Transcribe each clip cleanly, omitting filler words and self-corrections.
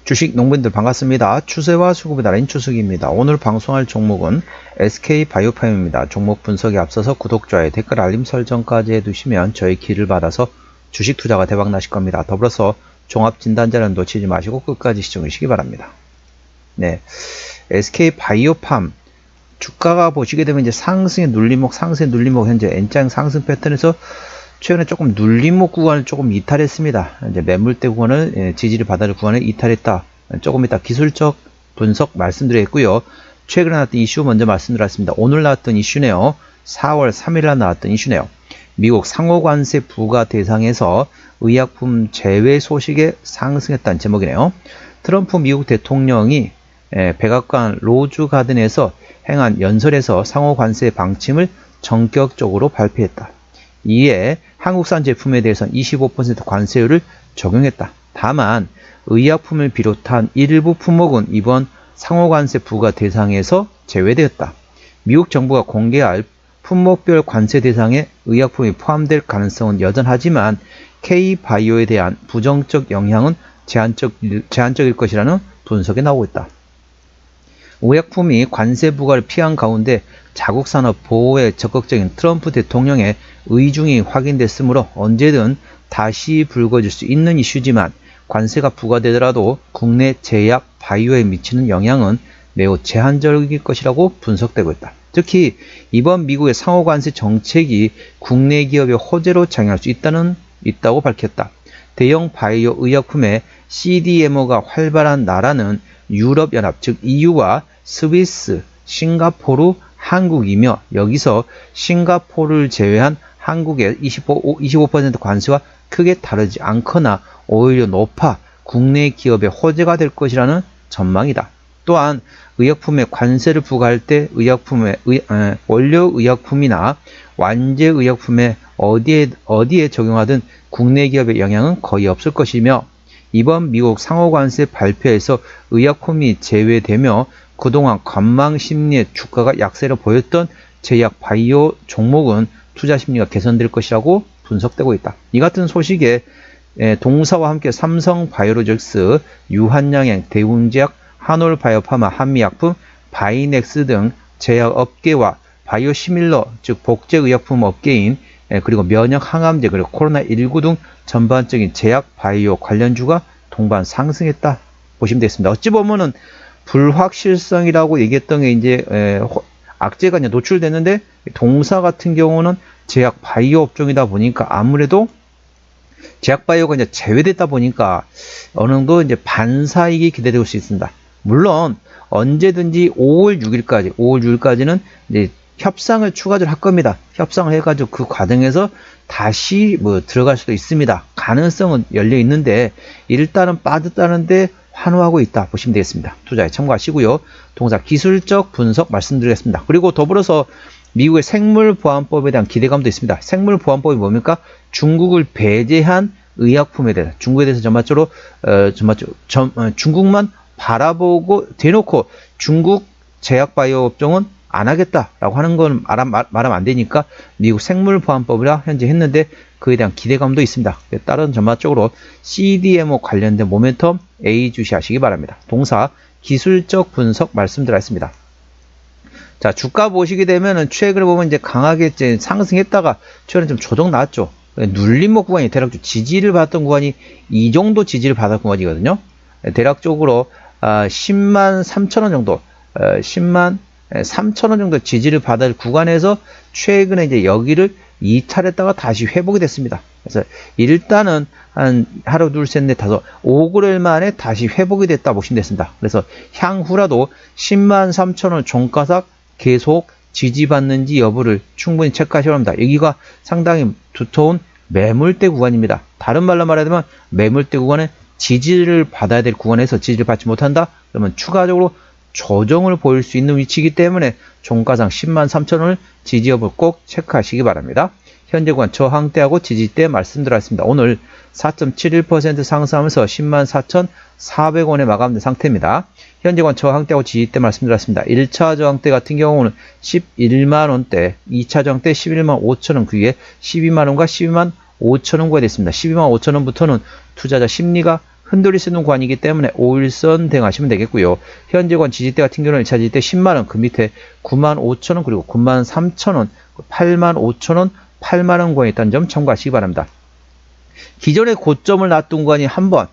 주식 농부님들 반갑습니다. 추세와 수급의 달인 추석입니다. 오늘 방송할 종목은 SK바이오팜입니다. 종목 분석에 앞서서 구독, 좋아요, 댓글, 알림 설정까지 해두시면 저희 길을 받아서 주식 투자가 대박 나실 겁니다. 더불어서 종합진단자는 놓치지 마시고 끝까지 시청하시기 바랍니다. 네, SK바이오팜 주가가 보시게 되면 이제 상승의 눌림목, 현재 N장 상승 패턴에서 최근에 조금 눌림목 구간을 조금 이탈했습니다. 이제 매물대 구간을 지지를 받아줄 구간을 이탈했다. 조금 이따 기술적 분석 말씀드리겠고요. 최근에 나왔던 이슈 먼저 말씀드렸습니다. 오늘 나왔던 이슈네요. 4월 3일날 나왔던 이슈네요. 미국 상호관세 부과 대상에서 의약품 제외 소식에 상승했다는 제목이네요. 트럼프 미국 대통령이 백악관 로즈 가든에서 행한 연설에서 상호관세 방침을 전격적으로 발표했다. 이에 한국산 제품에 대해서는 25% 관세율을 적용했다. 다만 의약품을 비롯한 일부 품목은 이번 상호관세 부과 대상에서 제외되었다. 미국 정부가 공개할 품목별 관세 대상에 의약품이 포함될 가능성은 여전하지만 K바이오에 대한 부정적 영향은 제한적일 것이라는 분석이 나오고 있다. 의약품이 관세 부과를 피한 가운데 자국 산업 보호에 적극적인 트럼프 대통령의 의중이 확인됐으므로 언제든 다시 불거질 수 있는 이슈지만 관세가 부과되더라도 국내 제약 바이오에 미치는 영향은 매우 제한적일 것이라고 분석되고 있다. 특히 이번 미국의 상호관세 정책이 국내 기업의 호재로 작용할 수 있다고 밝혔다. 대형 바이오 의약품의 CDMO가 활발한 나라는 유럽연합 즉 EU와 스위스, 싱가포르, 한국이며 여기서 싱가포르를 제외한 한국의 25% 관세와 크게 다르지 않거나 오히려 높아 국내 기업의 호재가 될 것이라는 전망이다. 또한 의약품에 관세를 부과할 때 원료 의약품이나 완제 의약품에 어디에 적용하든 국내 기업의 영향은 거의 없을 것이며 이번 미국 상호관세 발표에서 의약품이 제외되며 그동안 관망 심리의 주가가 약세를 보였던 제약 바이오 종목은 투자 심리가 개선될 것이라고 분석되고 있다. 이 같은 소식에 동사와 함께 삼성바이오로직스, 유한양행, 대웅제약, 한올바이오파마, 한미약품, 바이넥스 등 제약업계와 바이오시밀러 즉 복제의약품 업계인 그리고 면역 항암제 그리고 코로나19 등 전반적인 제약 바이오 관련주가 동반 상승했다 보시면 되겠습니다. 어찌 보면은 불확실성이라고 얘기했던 게 이제 악재가 이제 노출됐는데 동사 같은 경우는 제약 바이오 업종이다 보니까 아무래도 제약 바이오가 이제 제외됐다 보니까 어느 정도 이제 반사익이 기대될 수 있습니다. 물론 언제든지 5월 6일까지는 이제 협상을 추가적으로 할 겁니다. 협상을 해가지고 그 과정에서 다시 들어갈 수도 있습니다. 가능성은 열려 있는데 일단은 빠졌다는데 환호하고 있다 보시면 되겠습니다. 투자에 참고하시고요. 동사 기술적 분석 말씀드리겠습니다. 그리고 더불어서 미국의 생물보안법에 대한 기대감도 있습니다. 생물보안법이 뭡니까? 중국을 배제한 의약품에 대해서 중국에 대해서 전반적으로 중국만 바라보고 대놓고 중국 제약바이오 업종은 안 하겠다라고 하는 건 말하면 안 되니까 미국 생물보안법이라 현재 했는데 그에 대한 기대감도 있습니다. 따른 전반적으로 CDMO 관련된 모멘텀 A 주시하시기 바랍니다. 동사 기술적 분석 말씀드렸습니다. 자, 주가 보시게 되면은 최근에 보면 이제 강하게 이제 상승했다가 최근에 좀 조정 나왔죠. 눌림목 구간이 대략적으로 지지를 받았던 구간이 이 정도 지지를 받았던 구간이거든요. 대략적으로 10만 3천원 정도 10만 3천원 정도 지지를 받을 구간에서 최근에 이제 여기를 이탈했다가 다시 회복이 됐습니다. 그래서 일단은 한 하루 둘 셋 넷 다섯 5개월 만에 다시 회복이 됐다 보시면 됐습니다. 그래서 향후라도 10만 3천원 종가삭 계속 지지받는지 여부를 충분히 체크하셔야 합니다. 여기가 상당히 두터운 매물대 구간입니다. 다른 말로 말하자면 매물대 구간에 지지를 받아야 될 구간에서 지지를 받지 못한다? 그러면 추가적으로 조정을 보일 수 있는 위치이기 때문에 종가상 10만 3천원을 지지 여부를 꼭 체크하시기 바랍니다. 현재 구간 저항대하고 지지대 말씀드렸습니다. 오늘 4.71% 상승하면서 10만 4,400원에 마감된 상태입니다. 현재 구간 저항대하고 지지대 말씀드렸습니다. 1차 저항대 같은 경우는 11만원대, 2차 저항대 11만 5천원 그 위에 12만원과 12만 5천원 구간이 있습니다. 12만 5천원부터는 투자자 심리가 흔들릴 수 있는 구간이기 때문에 5일선 대응하시면 되겠고요. 현재 구간 지지대 같은 경우는 1차 지지대 10만원, 그 밑에 95,000원, 그리고 93,000원, 85,000원, 8만원 구간이 있다는 점 참고하시기 바랍니다. 기존의 고점을 놔둔 구간이 한 번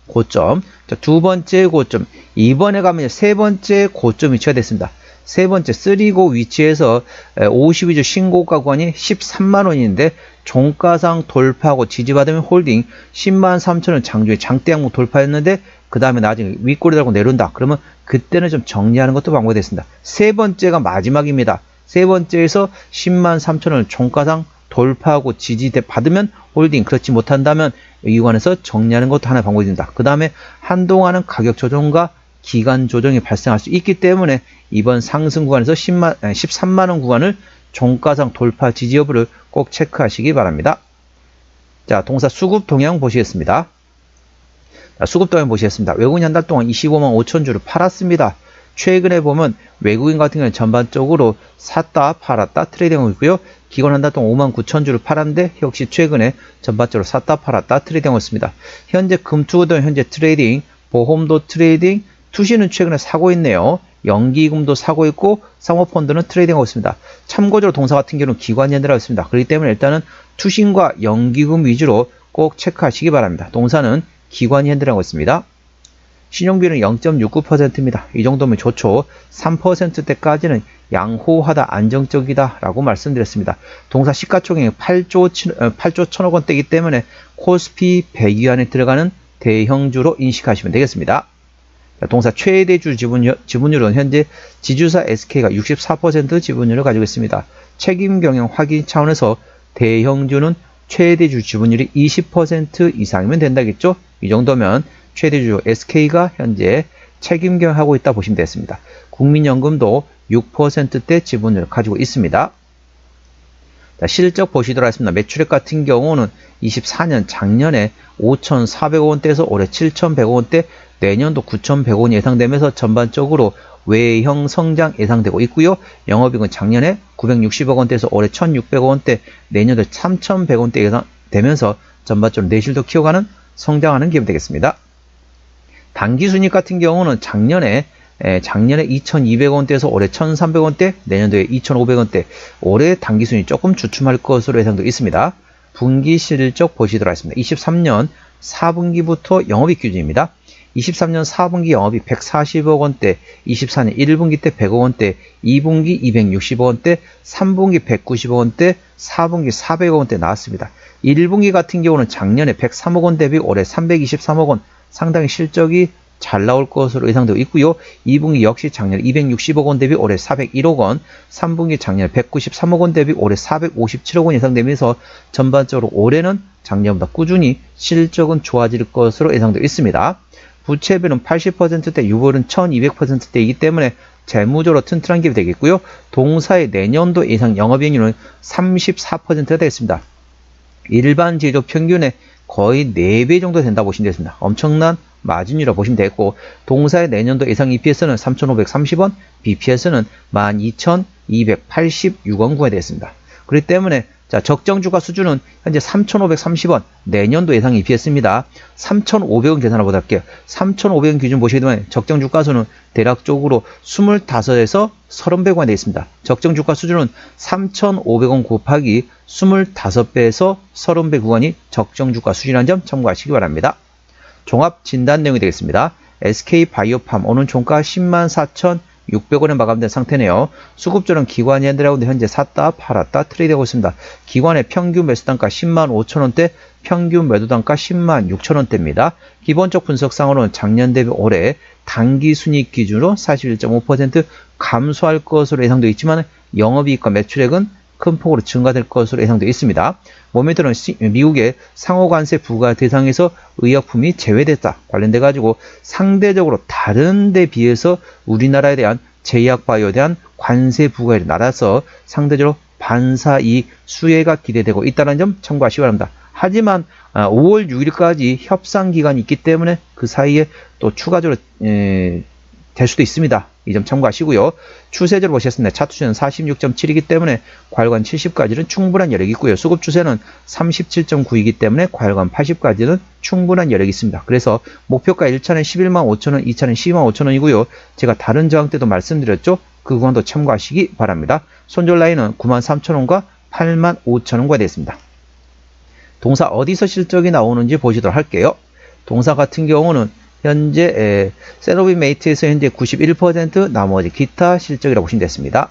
고점, 자, 두 번째 고점, 이번에 가면 세 번째 고점 위치가 됐습니다. 세 번째 3고 위치에서 52주 신고가 구간이 13만원인데 종가상 돌파하고 지지받으면 홀딩 103,000원 장중에 장대 항목 돌파했는데 그 다음에 나중에 윗꼬리 달고 내려온다. 그러면 그때는 좀 정리하는 것도 방법이 됐습니다. 세 번째가 마지막입니다. 세 번째에서 103,000원을 종가상 돌파하고 지지대 받으면 홀딩, 그렇지 못한다면 이 구간에서 정리하는 것도 하나의 방법이 됩니다. 그 다음에 한동안은 가격 조정과 기간 조정이 발생할 수 있기 때문에 이번 상승 구간에서 13만원 구간을 종가상 돌파 지지 여부를 꼭 체크하시기 바랍니다. 자, 동사 수급 동향 보시겠습니다. 자, 수급 동향 보시겠습니다. 외국인 한 달 동안 25만 5천 주를 팔았습니다. 최근에 보면 외국인 같은 경우는 전반적으로 샀다 팔았다 트레이딩하고 있고요. 기관 한 달 동안 5만 9천 주를 팔았는데 역시 최근에 전반적으로 샀다 팔았다 트레이딩하고 있습니다. 현재 금투도 현재 트레이딩, 보험도 트레이딩, 투시는 최근에 사고 있네요. 연기금도 사고 있고 사모펀드는 트레이딩하고 있습니다. 참고적으로 동사 같은 경우는 기관이 현대라고 있습니다. 그렇기 때문에 일단은 투신과 연기금 위주로 꼭 체크하시기 바랍니다. 동사는 기관이 현대라고 있습니다. 신용비율은 0.69%입니다. 이 정도면 좋죠. 3%대까지는 양호하다, 안정적이다 라고 말씀드렸습니다. 동사 시가총액이 8조 1천억 원대이기 때문에 코스피 100위 안에 들어가는 대형주로 인식하시면 되겠습니다. 동사 최대주 지분율은 현재 지주사 SK가 64% 지분율을 가지고 있습니다. 책임 경영 확인 차원에서 대형주는 최대주 지분율이 20% 이상이면 된다겠죠? 이 정도면 최대주 SK가 현재 책임 경영하고 있다 보시면 되겠습니다. 국민연금도 6%대 지분율을 가지고 있습니다. 자, 실적 보시도록 하겠습니다. 매출액 같은 경우는 24년 작년에 5,400억 원대에서 올해 7,100억 원대, 내년도 9,100억 원이 예상되면서 전반적으로 외형 성장 예상되고 있고요. 영업이익은 작년에 960억 원대에서 올해 1,600억 원대, 내년도 3,100억 원대 예상되면서 전반적으로 내실도 키워가는 성장하는 기업이 되겠습니다. 당기순이익 같은 경우는 작년에 2,200억 원대에서 올해 1,300억 원대, 내년도에 2,500억 원대, 올해 당기순이익 조금 주춤할 것으로 예상되고 있습니다. 분기 실적 보시도록 하겠습니다. 23년 4분기부터 영업이익 기준입니다. 23년 4분기 영업이익 140억 원대, 24년 1분기 때 100억 원대, 2분기 260억 원대, 3분기 190억 원대, 4분기 400억 원대 나왔습니다. 1분기 같은 경우는 작년에 103억 원 대비 올해 323억 원, 상당히 실적이 잘 나올 것으로 예상되고 있고요. 2분기 역시 작년에 260억 원 대비 올해 401억 원, 3분기 작년에 193억 원 대비 올해 457억 원 예상되면서 전반적으로 올해는 작년보다 꾸준히 실적은 좋아질 것으로 예상되고 있습니다. 부채비는 80%대, 유보율은 1200%대이기 때문에 재무적으로 튼튼한 기업이 되겠고요. 동사의 내년도 예상 영업이익률은 34%가 되겠습니다. 일반 제조업 평균의 거의 4배 정도 된다 보시면 되겠습니다. 엄청난 마진율이라고 보시면 되겠고, 동사의 내년도 예상 EPS는 3,530원, BPS는 12,286원 구간이 되겠습니다. 그렇기 때문에 자, 적정 주가 수준은 현재 3,530원, 내년도 예상 EPS입니다. 3,500원 계산을 보도록 할게요. 3,500원 기준 보시게 되면 적정 주가수는 대략적으로 25에서 30배가 되겠습니다. 적정 주가 수준은 3,500원 곱하기 25배에서 30배 구간이 적정 주가 수준이라는 점 참고하시기 바랍니다. 종합 진단 내용이 되겠습니다. SK바이오팜 오늘 종가 104,600원에 마감된 상태네요. 수급조는 기관이 현대라고 현재 샀다 팔았다 트레이드하고 있습니다. 기관의 평균 매수단가 10만 5천원대, 평균 매도단가 10만 6천원대입니다. 기본적 분석상으로는 작년 대비 올해 당기순이익 기준으로 41.5% 감소할 것으로 예상되어 있지만 영업이익과 매출액은 큰 폭으로 증가될 것으로 예상되어 있습니다. 모멘텀은 미국의 상호관세 부과 대상에서 의약품이 제외됐다 관련돼 가지고 상대적으로 다른 데 비해서 우리나라에 대한 제약바이오에 대한 관세 부과에 날아서 상대적으로 반사이익 수혜가 기대되고 있다는 점 참고하시기 바랍니다. 하지만 5월 6일까지 협상 기간이 있기 때문에 그 사이에 또 추가적으로 될 수도 있습니다. 이 점 참고하시고요. 추세적으로 보셨습니다. 차트추세는 46.7이기 때문에 과열관 70까지는 충분한 여력이 있고요. 수급추세는 37.9이기 때문에 과열관 80까지는 충분한 여력이 있습니다. 그래서 목표가 1차는 11만 5천원, 2차는 12만 5천원이고요. 제가 다른 저항 때도 말씀드렸죠. 그 구간도 참고하시기 바랍니다. 손절 라인은 9만 3천원과 8만 5천원과 되겠습니다. 동사 어디서 실적이 나오는지 보시도록 할게요. 동사 같은 경우는 현재 세로빈메이트에서 현재 91%, 나머지 기타 실적이라고 보시면 됐습니다.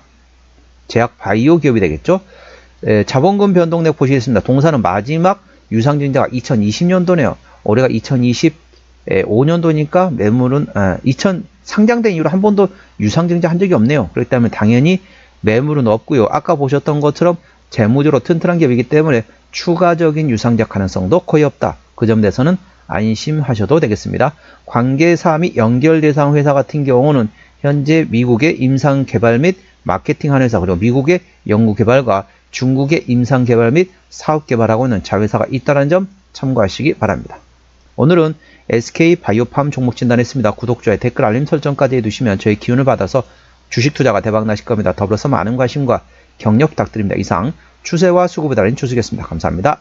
제약 바이오 기업이 되겠죠. 자본금 변동액 보시겠습니다. 동사는 마지막 유상증자가 2020년도네요. 올해가 2025년도니까 매물은 상장된 이후로 한 번도 유상증자 한 적이 없네요. 그렇기 때문에 당연히 매물은 없고요. 아까 보셨던 것처럼 재무적으로 튼튼한 기업이기 때문에 추가적인 유상자 가능성도 거의 없다. 그 점에 대해서는 안심하셔도 되겠습니다. 관계사 및 연결 대상 회사 같은 경우는 현재 미국의 임상개발 및 마케팅하는 회사, 그리고 미국의 연구개발과 중국의 임상개발 및 사업개발하고 있는 자회사가 있다는 점 참고하시기 바랍니다. 오늘은 SK바이오팜 종목 진단했습니다. 구독자의 댓글 알림 설정까지 해두시면 저희 기운을 받아서 주식 투자가 대박 나실 겁니다. 더불어서 많은 관심과 격려 부탁드립니다. 이상 추세와 수급에 달린 추수겠습니다. 감사합니다.